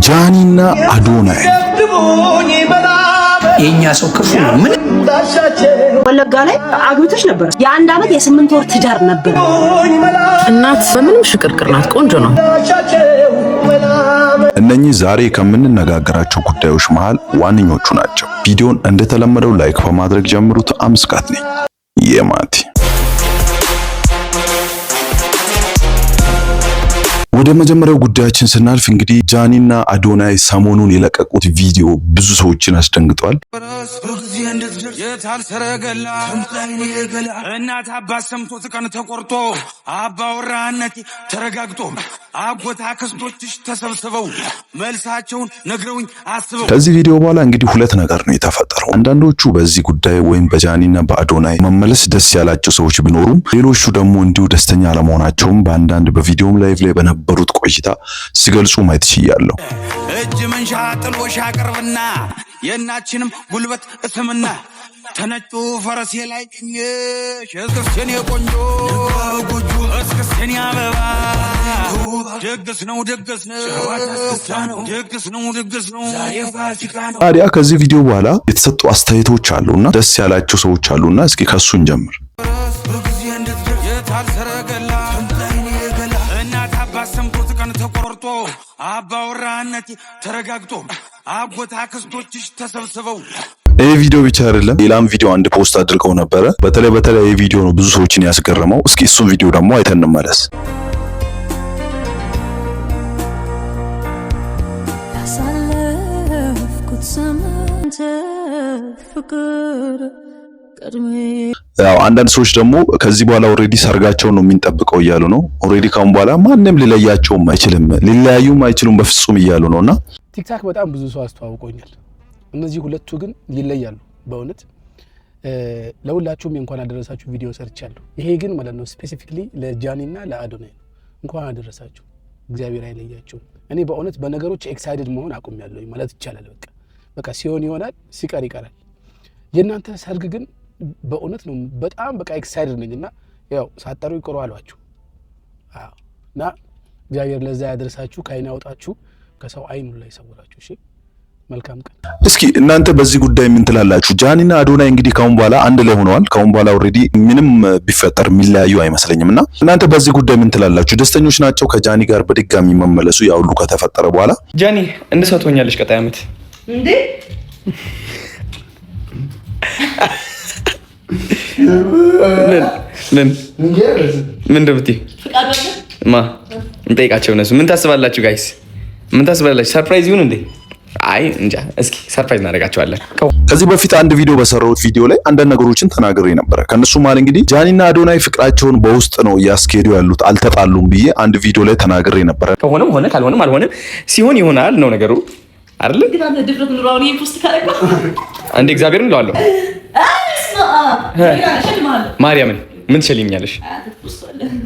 ጃኒና አዶናይ የኛ ሰው ክፉ ነው። ምን ወለጋ ላይ አግብተሽ ነበር? የአንድ አመት የ8 ወር ትዳር ነበር። እናት በምንም ሽቅርቅር ናት፣ ቆንጆ ነው። እነኚህ ዛሬ ከምንነጋገራቸው ጉዳዮች መሃል ዋነኞቹ ናቸው። ቪዲዮን እንደተለመደው ላይክ በማድረግ ጀምሩት። አምስቃት ነኝ የማቲ ወደ መጀመሪያው ጉዳያችን ስናልፍ እንግዲህ ጃኒና አዶናይ ሰሞኑን የለቀቁት ቪዲዮ ብዙ ሰዎችን አስደንግጧል። እናት አባት ሰምቶት ቀን ተቆርጦ አባወራነት ተረጋግጦ አጎታ ክስቶችሽ ተሰብስበው መልሳቸውን ነግረውኝ አስበው። ከዚህ ቪዲዮ በኋላ እንግዲህ ሁለት ነገር ነው የተፈጠረው። አንዳንዶቹ በዚህ ጉዳይ ወይም በጃኒና በአዶናይ መመለስ ደስ ያላቸው ሰዎች ቢኖሩም፣ ሌሎቹ ደግሞ እንዲሁ ደስተኛ አለመሆናቸውም በአንዳንድ በቪዲዮም ላይቭ ላይ በነበሩት ቆይታ ሲገልጹ ማየት ይችላል። እጅ መንሻ ጥሎሽ አቅርብና የእናችንም ጉልበት እስምና ተነጩ ፈረሴ ላይ እስክስቴን የቆንጆ እስክስቴን ያበባ ደግስ ነው ደግስ ነው ደግስ ነው ደግስ ነው። ታዲያ ከዚህ ቪዲዮ በኋላ የተሰጡ አስተያየቶች አሉና ደስ ያላቸው ሰዎች አሉና እስኪ ከሱን ጀምር። እናት አባት ሰምቶት ቀን ተቆርጦ አባወራነት ተረጋግጦ አጎታ ክስቶችሽ ተሰብስበው። ይህ ቪዲዮ ብቻ አይደለም፣ ሌላም ቪዲዮ አንድ ፖስት አድርገው ነበረ። በተለይ ይህ ቪዲዮ ነው ብዙ ሰዎችን ያስገረመው። እስኪ እሱን ቪዲዮ ደግሞ አይተን እንመለስ። ያው አንዳንድ ሰዎች ደግሞ ከዚህ በኋላ ኦሬዲ ሰርጋቸው ነው የሚንጠብቀው እያሉ ነው። ኦሬዲ ካሁን በኋላ ማንንም ሊለያቸውም አይችልም፣ ሊለያዩም አይችሉም በፍጹም እያሉ ነውና ቲክታክ በጣም ብዙ ሰው አስተዋውቆኛል። እነዚህ ሁለቱ ግን ይለያሉ በእውነት። ለሁላችሁም እንኳን አደረሳችሁ ቪዲዮ ሰርቻለሁ። ይሄ ግን ማለት ነው ስፔሲፊክሊ ለጃኒና ለአዶናይ እንኳን አደረሳችሁ። እግዚአብሔር አይለያችሁ። እኔ በእውነት በነገሮች ኤክሳይትድ መሆን አቁሜያለሁ ማለት ይቻላል። በቃ ሲሆን ይሆናል፣ ሲቀር ይቀራል። የእናንተ ሰርግ ግን በእውነት ነው በጣም በቃ ኤክሳይትድ ነኝና ያው ሳጠሩ ይቆሩ አሏችሁ። እና እግዚአብሔር ለዛ ያደርሳችሁ፣ ከአይን ያውጣችሁ፣ ከሰው አይኑ ላይ ሰውራችሁ። እሺ መልካም ቀን። እስኪ እናንተ በዚህ ጉዳይ ምን ትላላችሁ? ጃኒና አዶናይ እንግዲህ ካሁን በኋላ አንድ ላይ ሆነዋል። ካሁን በኋላ ኦሬዲ ምንም ቢፈጠር የሚለያዩ አይመስለኝምና እናንተ በዚህ ጉዳይ ምን ትላላችሁ? ደስተኞች ናቸው ከጃኒ ጋር በድጋሚ መመለሱ ያው ሁሉ ከተፈጠረ በኋላ? ጃኒ እንሰቶኛለሽ ቀጣይ አመት እንዴ? ምን እንደምትይ እንጠይቃቸው እነሱ ምን ታስባላችሁ? ጋይስ ምን ታስባላችሁ? ሰርፕራይዝ ይሁን እንዴ? አይ እንጃ፣ እስኪ ሰርፕራይዝ እናደርጋቸዋለን። ከዚህ በፊት አንድ ቪዲዮ በሰራሁት ቪዲዮ ላይ አንዳንድ ነገሮችን ተናግሬ ነበር። ከነሱ ማለት እንግዲህ ጃኒና አዶናይ ፍቅራቸውን በውስጥ ነው እያስኬዱ ያሉት፣ አልተጣሉም ብዬ አንድ ቪዲዮ ላይ ተናግሬ ነበር። ከሆነም ሆነ ካልሆነም አልሆነም፣ ሲሆን ይሆናል ነው ነገሩ አይደል? ግን አንተ ድፍረት ኑሮውን ፖስት ካረጋ አንዴ እግዚአብሔርን እለዋለሁ። ማርያምን ምን ትሸልኛለሽ?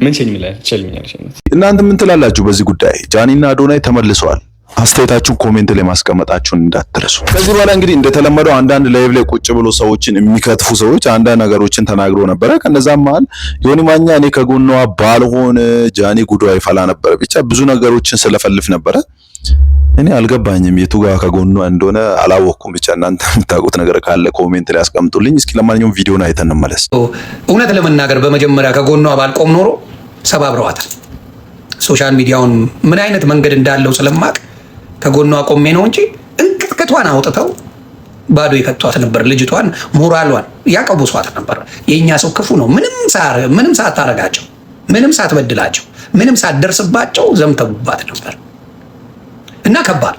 ምን ትሸልኛለሽ? እናንተ ምን ትላላችሁ በዚህ ጉዳይ? ጃኒና አዶናይ ተመልሰዋል። አስተያየታችሁን ኮሜንት ላይ ማስቀመጣችሁን እንዳትረሱ። ከዚህ በኋላ እንግዲህ እንደተለመደው አንዳንድ ላይቭ ላይ ቁጭ ብሎ ሰዎችን የሚከትፉ ሰዎች አንዳንድ ነገሮችን ተናግሮ ነበረ። ከነዛም መሃል ዮኒ ማኛ እኔ ከጎኗ ባልሆን ጃኒ ጉዷ ይፈላ ነበረ። ብቻ ብዙ ነገሮችን ስለፈልፍ ነበረ። እኔ አልገባኝም የቱ ጋር ከጎኗ እንደሆነ አላወኩም። ብቻ እናንተ የምታውቁት ነገር ካለ ኮሜንት ላይ አስቀምጡልኝ። እስኪ ለማንኛውም ቪዲዮን አይተን እንመለስ። እውነት ለመናገር በመጀመሪያ ከጎኗ ባልቆም ኖሮ ሰባብረዋታል። ሶሻል ሚዲያውን ምን አይነት መንገድ እንዳለው ስለማቅ ከጎኗ ቆሜ ነው እንጂ እንቅጥቅቷን አውጥተው ባዶ ይከቷት ነበር። ልጅቷን ሞራሏን ያቀቡሷት ነበር። የኛ ሰው ክፉ ነው። ምንም ሳታረጋቸው፣ ምንም ሳትበድላቸው፣ ምንም ሳትደርስባቸው ዘምተውባት ነበር እና ከባድ።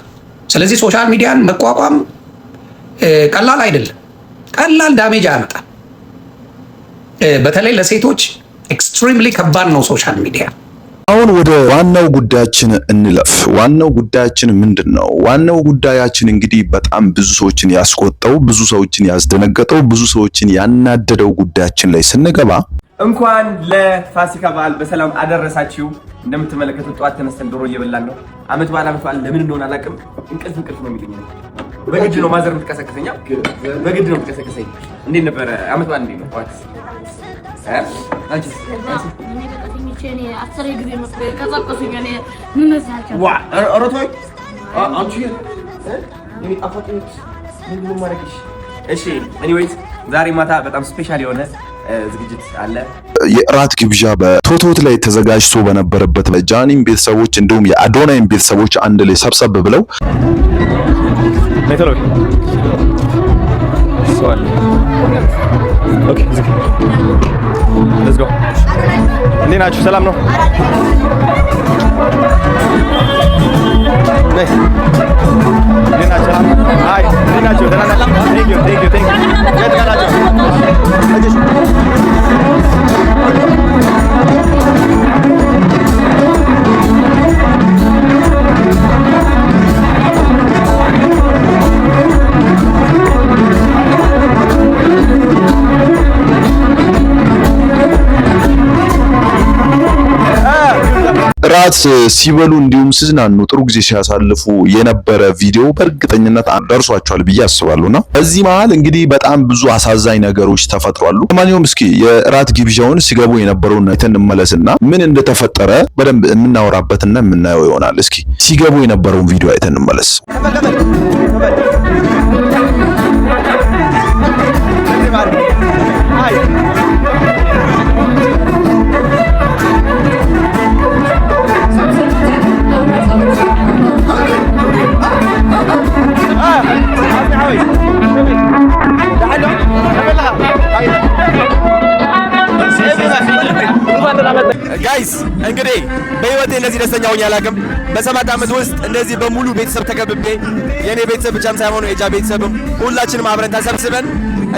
ስለዚህ ሶሻል ሚዲያን መቋቋም ቀላል አይደለም። ቀላል ዳሜጅ ያመጣል። በተለይ ለሴቶች ኤክስትሪምሊ ከባድ ነው ሶሻል ሚዲያ። አሁን ወደ ዋናው ጉዳያችን እንለፍ። ዋናው ጉዳያችን ምንድነው? ዋናው ጉዳያችን እንግዲህ በጣም ብዙ ሰዎችን ያስቆጣው፣ ብዙ ሰዎችን ያስደነገጠው፣ ብዙ ሰዎችን ያናደደው ጉዳያችን ላይ ስንገባ እንኳን ለፋሲካ በዓል በሰላም አደረሳችሁ። እንደምትመለከቱት ጠዋት ተነስተን ዶሮ እየበላን ነው። አመት በዓል ለምን እንደሆነ አላውቅም። እንቅልፍ ነው የሚለኝ። በግድ ነው ማዘር የምትቀሰቅሰኝ፣ በግድ ነው የምትቀሰቅሰኝ። እንዴት ነበረ አመት በዓል? እንዴት ነው ጠዋት? አንቺ እኔ አስር ጊዜ መስሎኝ ከዛቀሱኝ እኔ ምን መስላችሁ? ዋ ሮቶይ አንቺ የጣፋጭነት ምንድነው ማረክሽ? እሺ ኤኒዌይስ ዛሬ ማታ በጣም ስፔሻል የሆነ ዝግጅት አለ። የእራት ግብዣ በቶቶት ላይ ተዘጋጅቶ በነበረበት ጃኒም ቤተሰቦች እንዲሁም የአዶናይም ቤተሰቦች አንድ ላይ ሰብሰብ ብለው ሜትሮክ ሶል ኦኬ ሌትስ ጎ እንዴት ናችሁ? ሰላም ነው? ነይ እንዴት ናችሁ? አይ እንዴት ናችሁ? ደህና ናችሁ? ቴንክ ዩ ደህና ናችሁ? ራት ሲበሉ እንዲሁም ሲዝናኑ ጥሩ ጊዜ ሲያሳልፉ የነበረ ቪዲዮ በእርግጠኝነት ደርሷቸዋል ብዬ አስባለሁና በዚህ መሃል እንግዲህ በጣም ብዙ አሳዛኝ ነገሮች ተፈጥሯሉ። ለማንኛውም እስኪ የራት ግብዣውን ሲገቡ የነበረውን አይተን እንመለስና ምን እንደተፈጠረ በደንብ የምናወራበትና የምናየው ይሆናል። እስኪ ሲገቡ የነበረውን ቪዲዮ አይተን እንመለስ። ጋይስ እንግዲህ በህይወቴ እንደዚህ ደስተኛ ሆኜ አላውቅም። በ7 ዓመት ውስጥ እንደዚህ በሙሉ ቤተሰብ ተከብቤ የኔ ቤተሰብ ብቻም ሳይሆን የጃ ቤተሰብም ሁላችንም አብረን ተሰብስበን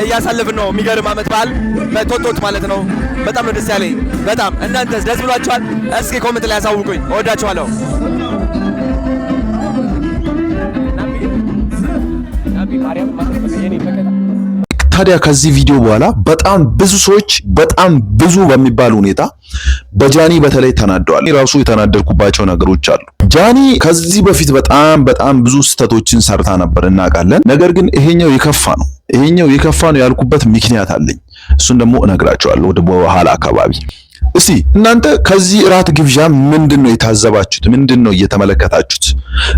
እያሳለፍን ነው። የሚገርም ዓመት በዓል በቶቶት ማለት ነው። በጣም ነው ደስ ያለኝ። በጣም እናንተስ ደስ ብሏችኋል? እስኪ ኮሜንት ላይ አሳውቁኝ። እወዳችኋለሁ። ታዲያ ከዚህ ቪዲዮ በኋላ በጣም ብዙ ሰዎች በጣም ብዙ በሚባል ሁኔታ በጃኒ በተለይ ተናደዋል። ራሱ የተናደርኩባቸው ነገሮች አሉ። ጃኒ ከዚህ በፊት በጣም ብዙ ስህተቶችን ሰርታ ነበር እናውቃለን። ነገር ግን ይሄኛው የከፋ ነው ያልኩበት ምክንያት አለኝ። እሱን ደግሞ እነግራቸዋለሁ ወደ በኋላ አካባቢ። እስቲ እናንተ ከዚህ እራት ግብዣ ምንድነው የታዘባችሁት? ምንድነው እየተመለከታችሁት?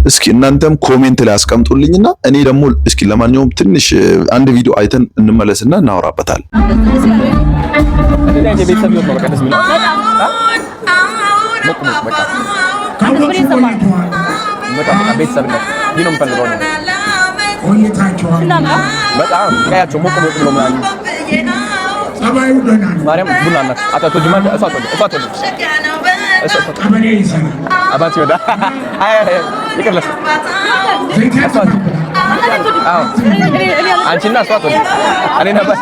እስኪ እናንተም ኮሜንት ላይ አስቀምጡልኝና እኔ ደግሞ እስኪ ለማንኛውም ትንሽ አንድ ቪዲዮ አይተን እንመለስና እናወራበታለን። ማርያም ቡና ናት። አጣቶ ጅማት አሳቶ አባቲ ወዳ ይቀርለስ አንቺና አሳቶ እኔ ነበር።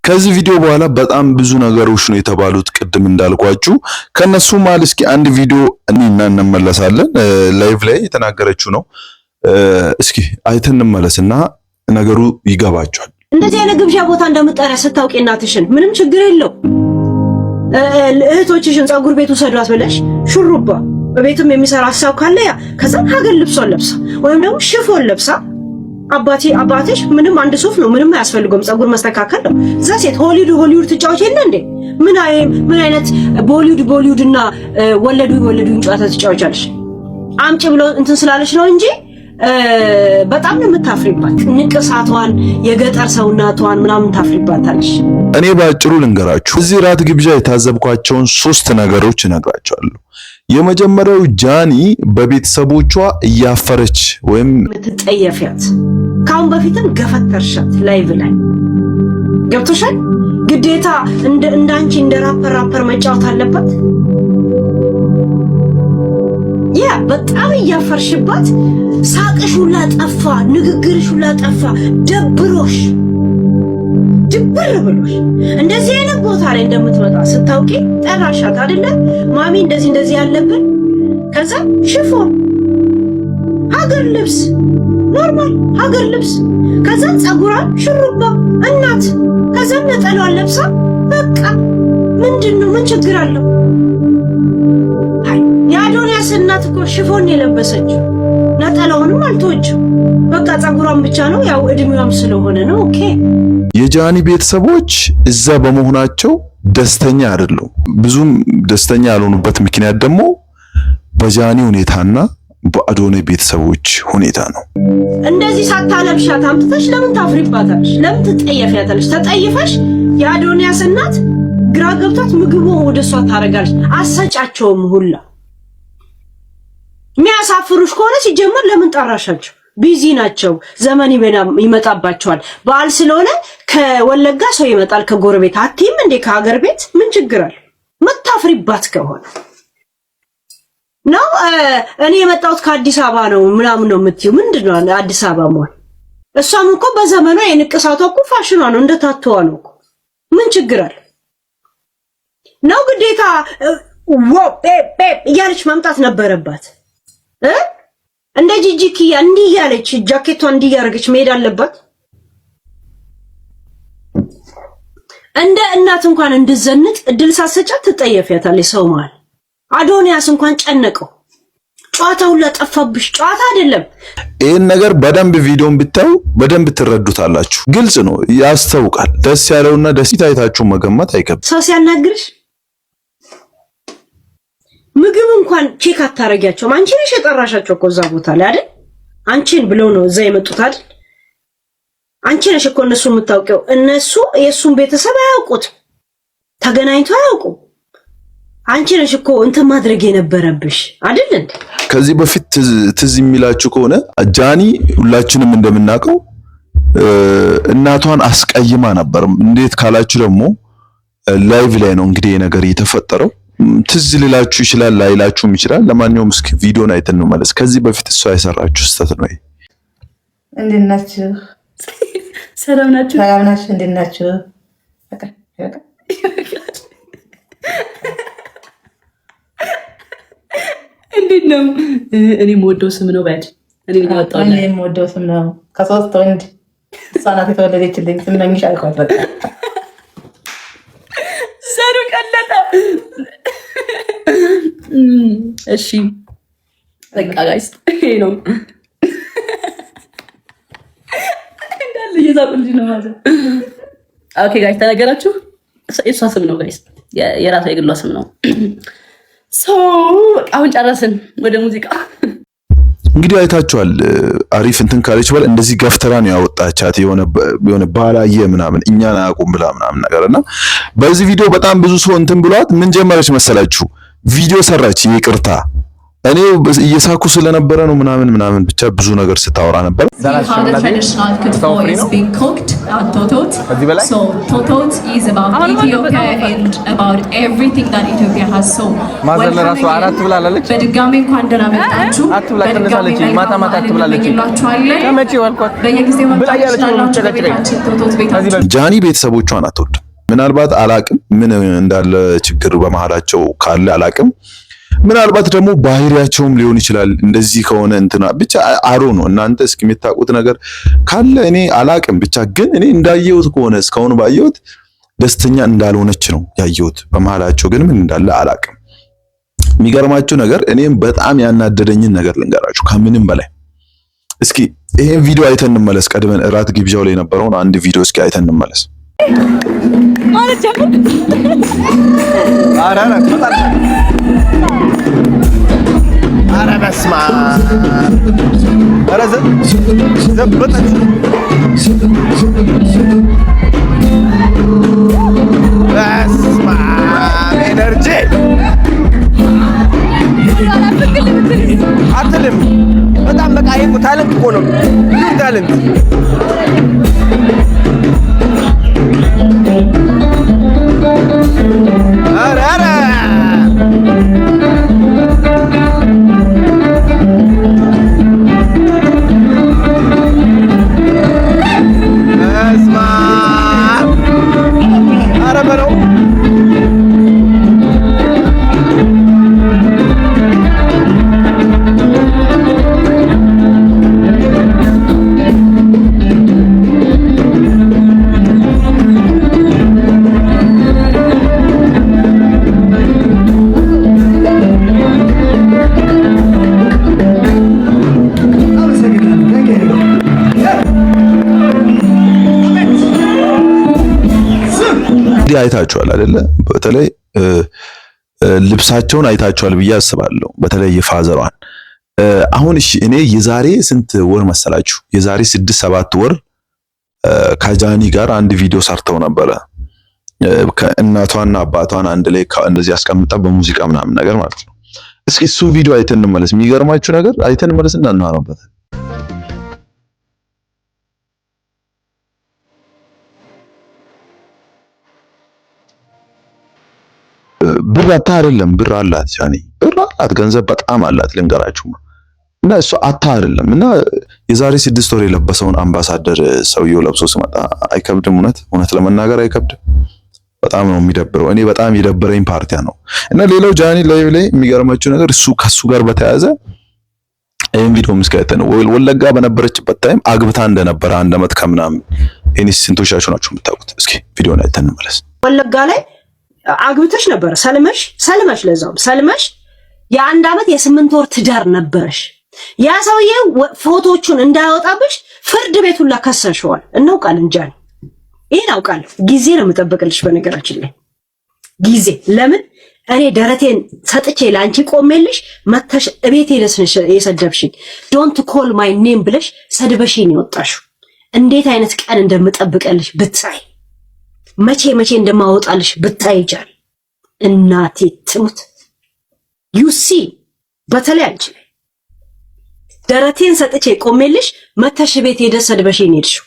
ከዚህ ቪዲዮ በኋላ በጣም ብዙ ነገሮች ነው የተባሉት። ቅድም እንዳልኳችሁ ከነሱ ማለት እስኪ አንድ ቪዲዮ እኔና እንመለሳለን። ላይቭ ላይ የተናገረችው ነው። እስኪ አይተን እንመለስና ነገሩ ይገባቸዋል። እንደዚህ አይነት ግብዣ ቦታ እንደምጠራ ስታውቂ እናትሽን ምንም ችግር የለው እህቶችሽን ፀጉር ቤት ውሰዷት ብለሽ ሹሩባ በቤቱም የሚሰራ ሀሳብ ካለ ያ ከዛ ሀገር ልብሷን ለብሳ ወይም ደግሞ ሽፎን ለብሳ አባትሽ ምንም አንድ ሱፍ ነው፣ ምንም አያስፈልገውም፣ ፀጉር መስተካከል ነው። እዛ ሴት ሆሊውድ ትጫወች የለ እንዴ? ምን አይነት ቦሊውድ እና ወለዱን ጨዋታ ትጫወቻለሽ? አምጪ ብሎ እንትን ስላለሽ ነው እንጂ በጣም ነው የምታፍሪባት። ንቅሳቷን፣ የገጠር ሰውነቷን ምናምን ታፍሪባታለሽ። እኔ ባጭሩ ልንገራችሁ፣ እዚህ ራት ግብዣ የታዘብኳቸውን 3 ነገሮች እነግራቸዋለሁ። የመጀመሪያው ጃኒ በቤተሰቦቿ እያፈረች ወይም የምትጠየፊያት ካሁን በፊትም ገፈተርሻት ላይቭ ላይ ገብቶሻል። ግዴታ እንዳንቺ እንደ ራፐር መጫወት አለባት። ያ በጣም እያፈርሽባት፣ ሳቅሽ ሁላ ጠፋ፣ ንግግርሽ ሁላ ጠፋ፣ ድብር ብሎሽ እንደዚህ አይነት ቦታ ላይ እንደምትመጣ ስታውቂ ጠራሻት አይደለ? ማሚ እንደዚህ ያለብን። ከዛ ሽፎን ሀገር ልብስ፣ ኖርማል ሀገር ልብስ፣ ከዛ ፀጉሯን ሽሩባ እናት፣ ከዛ ነጠሏን ለብሳ በቃ ምንድነው? ምን ችግር አለው? የአዶንያስ እናት እኮ ሽፎን የለበሰችው ነጠላውንም አልተወችም። በቃ ፀጉሯን ብቻ ነው ያው እድሜዋም ስለሆነ ነው። ኦኬ የጃኒ ቤተሰቦች እዛ በመሆናቸው ደስተኛ አይደሉም። ብዙም ደስተኛ ያልሆኑበት ምክንያት ደግሞ በጃኒ ሁኔታና በአዶናይ ቤተሰቦች ሁኔታ ነው። እንደዚህ ሳታለብሻት አምጥተሽ ለምን ታፍሪባታለሽ? ለምን ትጠየፊያታለሽ? ተጠይፈሽ የአዶንያስ እናት ግራ ገብቷት ምግቡን ወደሷ ታረጋለች። አሰጫቸውም ሁላ የሚያሳፍሩሽ ከሆነ ሲጀመር ለምን ጠራሻቸው? ቢዚ ናቸው። ዘመን ይመጣባቸዋል። በዓል ስለሆነ ከወለጋ ሰው ይመጣል ከጎረቤት አትይም እንዴ? ከሀገር ቤት ምን ችግር አለ? መታፍሪባት ከሆነ ነው እኔ የመጣሁት ከአዲስ አበባ ነው ምናምን ነው የምትይው። ምንድነው አዲስ አበባ ማለት? እሷም እኮ በዘመኗ የንቅሳቷ እኮ ፋሽኗ ነው፣ እንደታተዋ ነው እኮ። ምን ችግር አለ? ነው ግዴታ እያለች መምጣት ነበረባት። እንደ ጂጂኪያ እንዲህ እያለች ጃኬቷን እንዲህ እያደረገች መሄድ አለባት። እንደ እናት እንኳን እንድዘንጥ እድል ሳሰጫት ትጠየፊያታለች ሰው ማለት። አዶንያስ እንኳን ጨነቀው። ጨዋታው ለጠፋብሽ ጨዋታ አይደለም። ይሄን ነገር በደንብ ቪዲዮን ብታዩ በደንብ ትረዱታላችሁ። ግልጽ ነው፣ ያስተውቃል። ደስ ያለውና ደስ ይታይታችሁ መገመት አይከብድም። ሰው ሲያናግርሽ ምግብ እንኳን ቼክ አታረጊያቸውም። አንቺ ነሽ የጠራሻቸው እኮ እዛ ቦታ ላይ አይደል? አንቺን ብለው ነው እዛ የመጡት አይደል? አንቺ ነሽ እኮ እነሱ የምታውቂው። እነሱ የሱን ቤተሰብ አያውቁት፣ ተገናኝቶ አያውቁም። አንቺ ነሽ እኮ እንትን ማድረግ የነበረብሽ አይደል እንዴ? ከዚህ በፊት ትዝ የሚላችሁ ከሆነ ጃኒ ሁላችንም እንደምናውቀው እናቷን አስቀይማ ነበር። እንዴት ካላችሁ ደግሞ ላይቭ ላይ ነው እንግዲህ ነገር የተፈጠረው። ትዝ ሊላችሁ ይችላል፣ ላይላችሁም ይችላል። ለማንኛውም እስኪ ቪዲዮን አይተን ነው ማለት። ከዚህ በፊት እሷ የሰራችሁ ስህተት ነው። እንዴት ናችሁ? ሰላም ናችሁ? ሰላም ናችሁ? እንዴት ናችሁ? እንዴት ነው? እኔ የምወደው ስም ነው ባድ። እኔ የምወደው ስም ነው። ከሶስት ወንድ ህጻናት የተወለደችልኝ ስም ነው። ሚሻል ቆረጠ ዘሩ ቀለጠ። እሺ በቃ ጋይስ ይሄ ነው እንዳለ እየዛቁልኝ ነው ማለት። ኦኬ ጋይስ ተነገራችሁ። የእሷ ስም ነው ጋይስ፣ የራሷ የግሏ ስም ነው። አሁን ጨረስን። ወደ ሙዚቃ እንግዲህ አይታችኋል። አሪፍ እንትን ካለች በኋላ እንደዚህ ገፍተራ ነው ያወጣቻት። የሆነ ባላየ ምናምን እኛን አያውቁም ብላ ምናምን ነገርና በዚህ ቪዲዮ በጣም ብዙ ሰው እንትን ብሏት ምን ጀመረች መሰላችሁ? ቪዲዮ ሰራች። ይቅርታ እኔ እየሳኩ ስለነበረ ነው ምናምን ብቻ ብዙ ነገር ስታወራ ነበር። ጃኒ ቤተሰቦቿን አትወድም። ምናልባት አላቅም ምን እንዳለ ችግር በመሃላቸው ካለ አላቅም። ምናልባት ደግሞ ባህሪያቸውም ሊሆን ይችላል። እንደዚህ ከሆነ እንትና ብቻ አሮ ነው። እናንተ እስኪ የምታውቁት ነገር ካለ እኔ አላቅም። ብቻ ግን እኔ እንዳየሁት ከሆነ እስካሁን ባየሁት ደስተኛ እንዳልሆነች ነው ያየሁት። በመሃላቸው ግን ምን እንዳለ አላቅም። የሚገርማችሁ ነገር እኔም በጣም ያናደደኝን ነገር ልንገራችሁ ከምንም በላይ። እስኪ ይሄን ቪዲዮ አይተን እንመለስ። ቀድመን እራት ግብዣው ላይ የነበረውን አንድ ቪዲዮ እስኪ አይተን እንመለስ። ማለት ጀምር ኧረ በስመ አብ! ኧረ ዘበጠች። በስመ አብ! ኤነርጂ አትልም። በጣም በቃ ይሄ ታለንት እኮ ነው። ፒውር ታለንት። ኧረ ኧረ በስመ አብ! ኧረ በለው አይታችኋል አይደለ? በተለይ ልብሳቸውን አይታችኋል ብዬ አስባለሁ። በተለይ የፋዘሯን አሁን እሺ እኔ የዛሬ ስንት ወር መሰላችሁ? የዛሬ 6-7 ወር ከጃኒ ጋር አንድ ቪዲዮ ሰርተው ነበረ። ከእናቷና አባቷን አንድ ላይ እንደዚህ አስቀምጣ በሙዚቃ ምናምን ነገር ማለት ነው። እስኪ እሱ ቪዲዮ አይተን እንመለስ። የሚገርማችሁ ነገር አይተን እንመለስና እናወራበት። ብር አታ አይደለም፣ ብር አላት ጃኒ፣ ብር አላት፣ ገንዘብ በጣም አላት ልንገራችሁ። እና እሱ አታ አይደለም። እና የዛሬ 6 ወር የለበሰውን አምባሳደር ሰውየው ለብሶ ሲመጣ አይከብድም? እውነት ለመናገር አይከብድም? በጣም ነው የሚደብረው። እኔ በጣም የደበረኝ ፓርቲያ ነው። እና ሌላው ጃኒ ላይቭ ላይ የሚገርማችሁ ነገር እሱ ከሱ ጋር በተያያዘ ይሄን ቪዲዮ ምስካየተ ነው ወለጋ በነበረችበት ታይም አግብታ እንደነበረ 1 ዓመት ከምናምን እኔስ ስንቶቻችሁ ናችሁ የምታውቁት? እስኪ ቪዲዮን አይተን እንመለስ። ወለጋ ላይ አግብተሽ ነበር ሰልመሽ ለዛውም ሰልመሽ የ1 ዓመት የ8 ወር ትዳር ነበረሽ። ያ ሰውዬ ፎቶቹን እንዳያወጣብሽ ፍርድ ቤት ሁላ ከሰሽዋል። እናውቃለን ጃኒ፣ ይሄን አውቃለሁ። ጊዜ ነው የምጠብቅልሽ። በነገራችን ላይ ጊዜ ለምን እኔ ደረቴን ሰጥቼ ላንቺ ቆሜልሽ መተሽ እቤቴ ለስነሽ የሰደብሽኝ ዶንት ኮል ማይ ኔም ብለሽ ሰድበሽኝ ይወጣሽው። እንዴት አይነት ቀን እንደምጠብቅልሽ ብታይ፣ መቼ እንደማወጣልሽ ብታይ ጃኒ፣ እናቴ ትሙት ዩሲ በተለይ አንቺ ደረቴን ሰጥቼ ቆሜልሽ መተሽ ቤት ሄደ ሰድበሽኝ ሄድሽው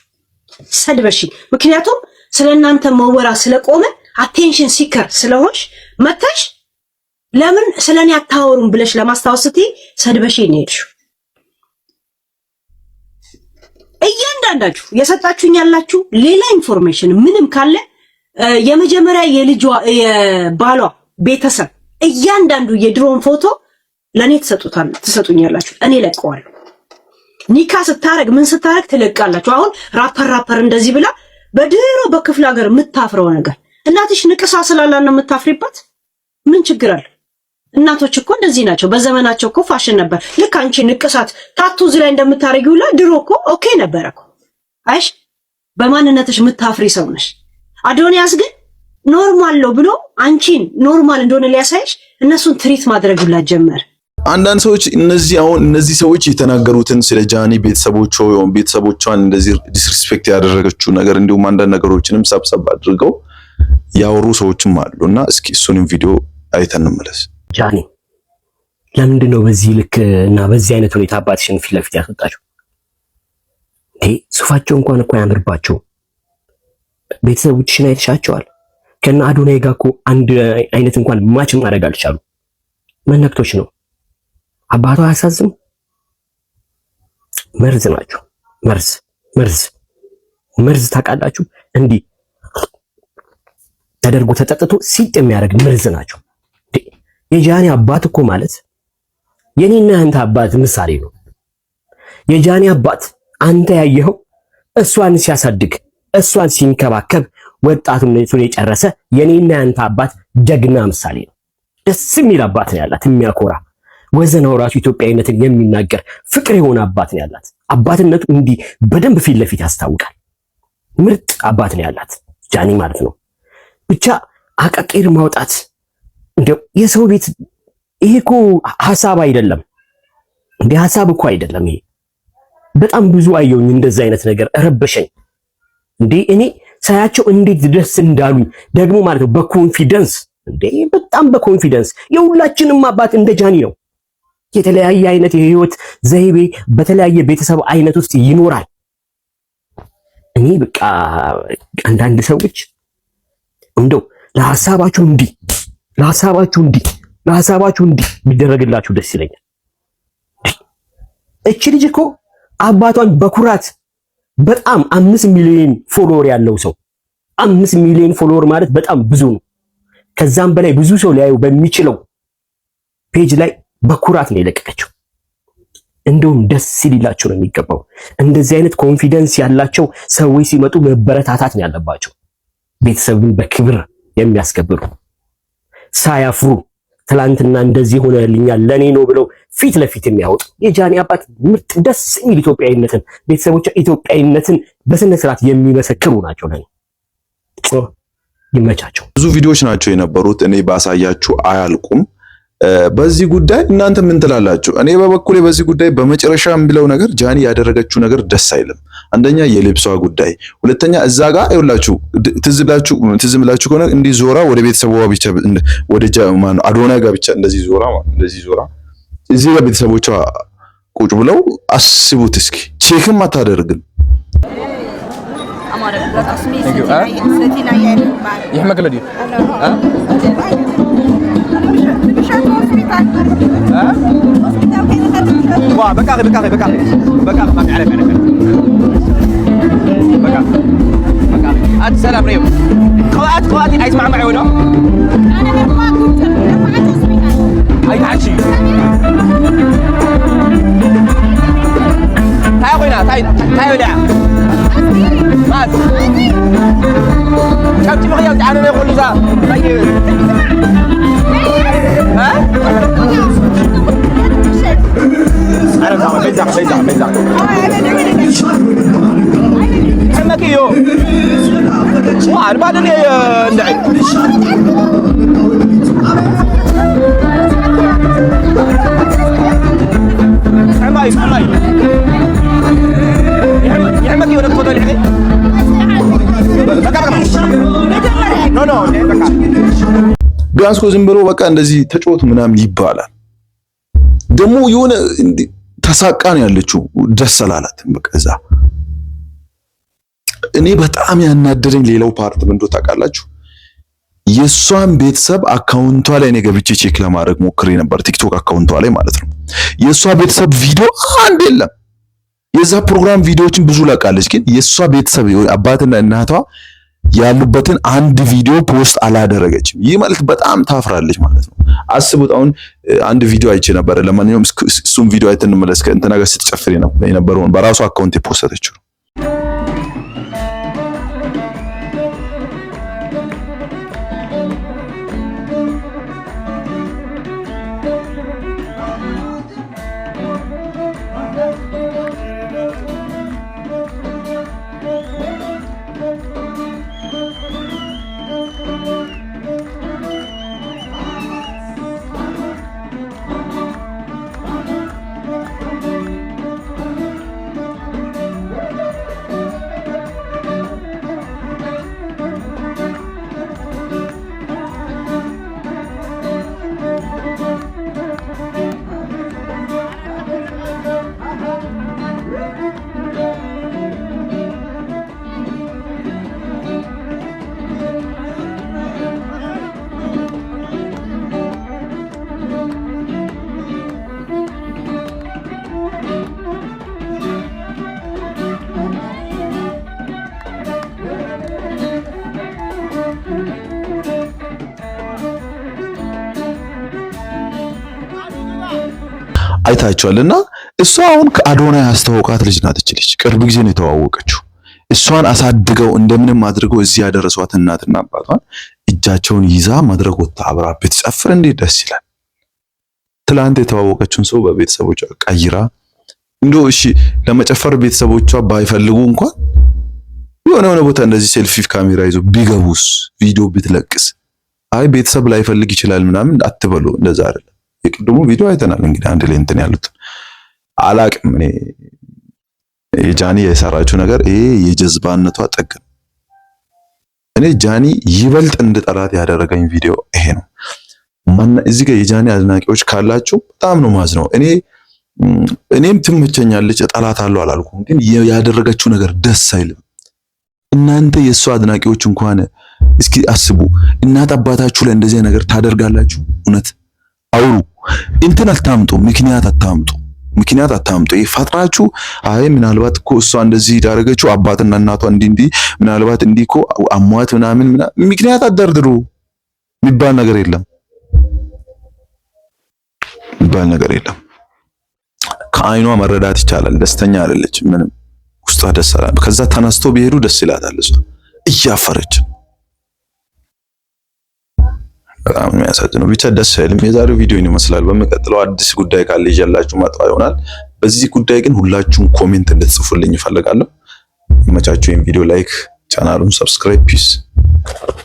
ሰድበሽኝ። ምክንያቱም ስለናንተ መወራ ስለቆመ አቴንሽን ሲከር ስለሆንሽ መተሽ ለምን ስለኔ አታወሩም ብለሽ ለማስታወስ ስትይ ሰድበሽኝ ሄድሽው። እያንዳንዳችሁ የሰጣችሁኝ ያላችሁ ሌላ ኢንፎርሜሽን ምንም ካለ የመጀመሪያ የልጇ የባሏ ቤተሰብ እያንዳንዱ የድሮን ፎቶ ለኔ ትሰጡኛላችሁ። እኔ ለቀዋለሁ። ኒካ ስታረግ ምን ስታረግ ትለቃላችሁ። አሁን ራፐር እንደዚህ ብላ በድሮ በክፍለ ሀገር የምታፍረው ነገር እናትሽ ንቅሳ ስላላን ነው የምታፍሪባት። ምን ችግር አለ? እናቶች እኮ እንደዚህ ናቸው። በዘመናቸው እኮ ፋሽን ነበር። ልክ አንቺ ንቅሳት ታቱ እዚህ ላይ እንደምታረጊው ላይ ድሮ እኮ ኦኬ ነበር እኮ። አይሽ በማንነትሽ የምታፍሪ ሰው ነሽ። አዶንያስ ግን ኖርማል ነው ብሎ አንቺን ኖርማል እንደሆነ ሊያሳይሽ እነሱን ትሪት ማድረጉላ ጀመረ። አንዳንድ ሰዎች እነዚህ ሰዎች የተናገሩትን ስለ ጃኒ ቤተሰቦቿን እንደዚህ ዲስሪስፔክት ያደረገችው ነገር እንዲሁም አንዳንድ ነገሮችንም ሰብሰብ አድርገው ያወሩ ሰዎችም አሉና እስኪ እሱንም ቪዲዮ አይተን እንመለስ። ጃኒ ለምንድን ነው በዚህ ልክ እና በዚህ አይነት ሁኔታ አባትሽን ፊት ለፊት ያስወጣችው? ሱፋቸው እንኳን እኮ ያምርባቸው። ቤተሰቦችሽን አይተሻቸዋል። ከና አዶናይ ጋር እኮ አንድ አይነት እንኳን ማች ማድረግ አልቻሉ። መነክቶች ነው። አባቷ አያሳዝም? መርዝ ናቸው። መርዝ ታውቃላችሁ? እንዲህ ተደርጎ ተጠጥቶ ሲጥ የሚያደርግ መርዝ ናቸው። የጃኒ አባት እኮ ማለት የኔና አንተ አባት ምሳሌ ነው። የጃኒ አባት አንተ ያየኸው እሷን ሲያሳድግ እሷን ሲንከባከብ ወጣቱነቱን የጨረሰ የኔና አንተ አባት ጀግና ምሳሌ ነው። ደስ የሚል አባት ነው ያላት፣ የሚያኮራ ወዘናው ራሱ ኢትዮጵያዊነትን የሚናገር ፍቅር የሆነ አባት ነው ያላት። አባትነቱ እንዲህ በደንብ ፊት ለፊት ያስታውቃል። ምርጥ አባት ነው ያላት ጃኒ ማለት ነው። ብቻ አቃቂር ማውጣት እንደው የሰው ቤት ይሄ እኮ ሐሳብ አይደለም እንዴ? ሐሳብ እኮ አይደለም ይሄ። በጣም ብዙ አየሁኝ እንደዚህ አይነት ነገር ረበሸኝ እንዴ። እኔ ሳያቸው እንዴት ደስ እንዳሉኝ ደግሞ ማለት ነው በኮንፊደንስ እንዴ፣ በጣም በኮንፊደንስ የሁላችንም አባት እንደ ጃኒ ነው። የተለያየ አይነት የህይወት ዘይቤ በተለያየ ቤተሰብ አይነት ውስጥ ይኖራል። እኔ በቃ አንዳንድ ሰዎች እንደው ለሐሳባችሁ እንዲህ ቢደረግላችሁ ደስ ይለኛል። እቺ ልጅ እኮ አባቷን በኩራት በጣም 5 ሚሊዮን ፎሎወር ያለው ሰው 5 ሚሊዮን ፎሎወር ማለት በጣም ብዙ ነው። ከዛም በላይ ብዙ ሰው ሊያዩ በሚችለው ፔጅ ላይ በኩራት ነው የለቀቀችው። እንደውም ደስ ሊላቸው ነው የሚገባው። እንደዚህ አይነት ኮንፊደንስ ያላቸው ሰዎች ሲመጡ መበረታታት ነው ያለባቸው። ቤተሰብን በክብር የሚያስከብሩ ሳያፍሩ ትላንትና እንደዚህ ሆነልኛል ለኔ ነው ብለው ፊት ለፊት የሚያወጡ የጃኒ አባት ምርጥ ደስ የሚል ኢትዮጵያዊነትን ቤተሰቦቿ ኢትዮጵያዊነትን በስነ ስርዓት የሚመሰክሩ ናቸው። ለኔ ይመቻቸው። ብዙ ቪዲዮዎች ናቸው የነበሩት፣ እኔ ባሳያችሁ አያልቁም። በዚህ ጉዳይ እናንተ ምን ትላላችሁ? እኔ በበኩሌ በዚህ ጉዳይ በመጨረሻ የምለው ነገር ጃኒ ያደረገችው ነገር ደስ አይልም። አንደኛ የልብሷ ጉዳይ፣ ሁለተኛ እዛ ጋር ይኸውላችሁ ትዝ ብላችሁ ከሆነ እንዲህ ዞራ ወደ ቤተሰቧ ብቻ ወደ አዶናይ ጋር ብቻ እንደዚህ ዞራ እዚህ ጋር ቤተሰቦቿ ቁጭ ብለው አስቡት እስኪ። ቼክም አታደርግም። يحمك لدي وا بكاخي ما تعرف انا بكاخي هات سلام ريو خواتي اسمع معي ولا انا من اخواتك لما عاد اسمعك هاي تعشي هاي وين هاي ولا ماس كم تبغي تعالى نقول له طيب ها انا بيزعل حمك يو وعد بعدين ندعي حماي يحمك يو نكتب الحين ቢያንስ ዝም ብሎ በቃ እንደዚህ ተጫወቱ ምናምን ይባላል። ደግሞ የሆነ ተሳቃ ነው ያለችው፣ ደስ አላላትም። በቃ እዛ እኔ በጣም ያናደረኝ ሌላው ፓርት ምን እንደው ታውቃላችሁ? የሷን ቤተሰብ አካውንቷ ላይ እኔ ገብቼ ቼክ ለማድረግ ሞክሬ ነበር፣ ቲክቶክ አካውንቷ ላይ ማለት ነው። የሷ ቤተሰብ ቪዲዮ አንድ የለም። የዛ ፕሮግራም ቪዲዮዎችን ብዙ ለቃለች፣ ግን የሷ ቤተሰብ አባትና እናቷ ያሉበትን አንድ ቪዲዮ ፖስት አላደረገችም። ይህ ማለት በጣም ታፍራለች ማለት ነው። አስቡት። አሁን አንድ ቪዲዮ አይቼ ነበር። ለማንኛውም እሱም ቪዲዮ አይተን እንመለስ። ከእንትና ጋር ስትጨፍር የነበረውን በራሱ አካውንት የፖስተችው አይታችኋልና እሷ አሁን ከአዶናይ ያስተዋወቃት ልጅ ናት። እቺ ልጅ ቅርብ ጊዜ ነው የተዋወቀችው። እሷን አሳድገው እንደምንም አድርገው እዚህ ያደረሷት እናትና አባቷን እጃቸውን ይዛ መድረክ ወጣ አብራ ብትጨፍር እንዴት ደስ ይላል። ትላንት የተዋወቀችውን ሰው በቤተሰቦቿ ቀይራ እንደው እሺ ለመጨፈር ቤተሰቦቿ ባይፈልጉ እንኳን የሆነ ቦታ እንደዚህ ሴልፊ ካሜራ ይዞ ቢገቡስ ቪዲዮ ብትለቅስ፣ አይ ቤተሰብ ላይፈልግ ይችላል ምናምን አትበሉ። እንደዛ አይደለም። የቅድሙ ቪዲዮ አይተናል። እንግዲህ አንድ ላይ እንትን ያሉት አላቅም። እኔ የጃኒ የሰራችው ነገር ይሄ የጀዝባነቷ ጥግ። እኔ ጃኒ ይበልጥ እንድጠላት ያደረገኝ ቪዲዮ ይሄ ነው። እዚህ ጋር የጃኒ አድናቂዎች ካላችሁ በጣም ነው ማዝነው። እኔም ትመቸኛለች እጠላታለሁ አላልኩም፣ ግን ያደረገችው ነገር ደስ አይልም። እናንተ የእሷ አድናቂዎች እንኳን እስኪ አስቡ። እናት አባታችሁ ላይ እንደዚህ ነገር ታደርጋላችሁ? እውነት አውሩ። እንትን አታምጡ፣ ምክንያት አታምጡ። ይፈጥራችሁ አይ ምናልባት እኮ እሷ እንደዚህ ያደረገችው አባትና እናቷ እንዲህ ምናልባት እንዲህ እኮ አሟት ምናምን ምክንያት አደርድሩ። የሚባል ነገር የለም። ከአይኗ መረዳት ይቻላል። ደስተኛ አይደለችም። ምንም ውስጧ ደስ አላለም። ከዛ ተነስቶ ቢሄዱ ደስ ይላታል። እሷ እያፈረች በጣም የሚያሳዝነው ብቻ ደስ አይልም። የዛሬው ቪዲዮ ይመስላል። በሚቀጥለው አዲስ ጉዳይ ካለ ይዤላችሁ መጣ ይሆናል። በዚህ ጉዳይ ግን ሁላችሁም ኮሜንት እንድትጽፉልኝ እፈልጋለሁ። ይመቻችሁ። ይሄን ቪዲዮ ላይክ፣ ቻናሉን ሰብስክራይብ። ፒስ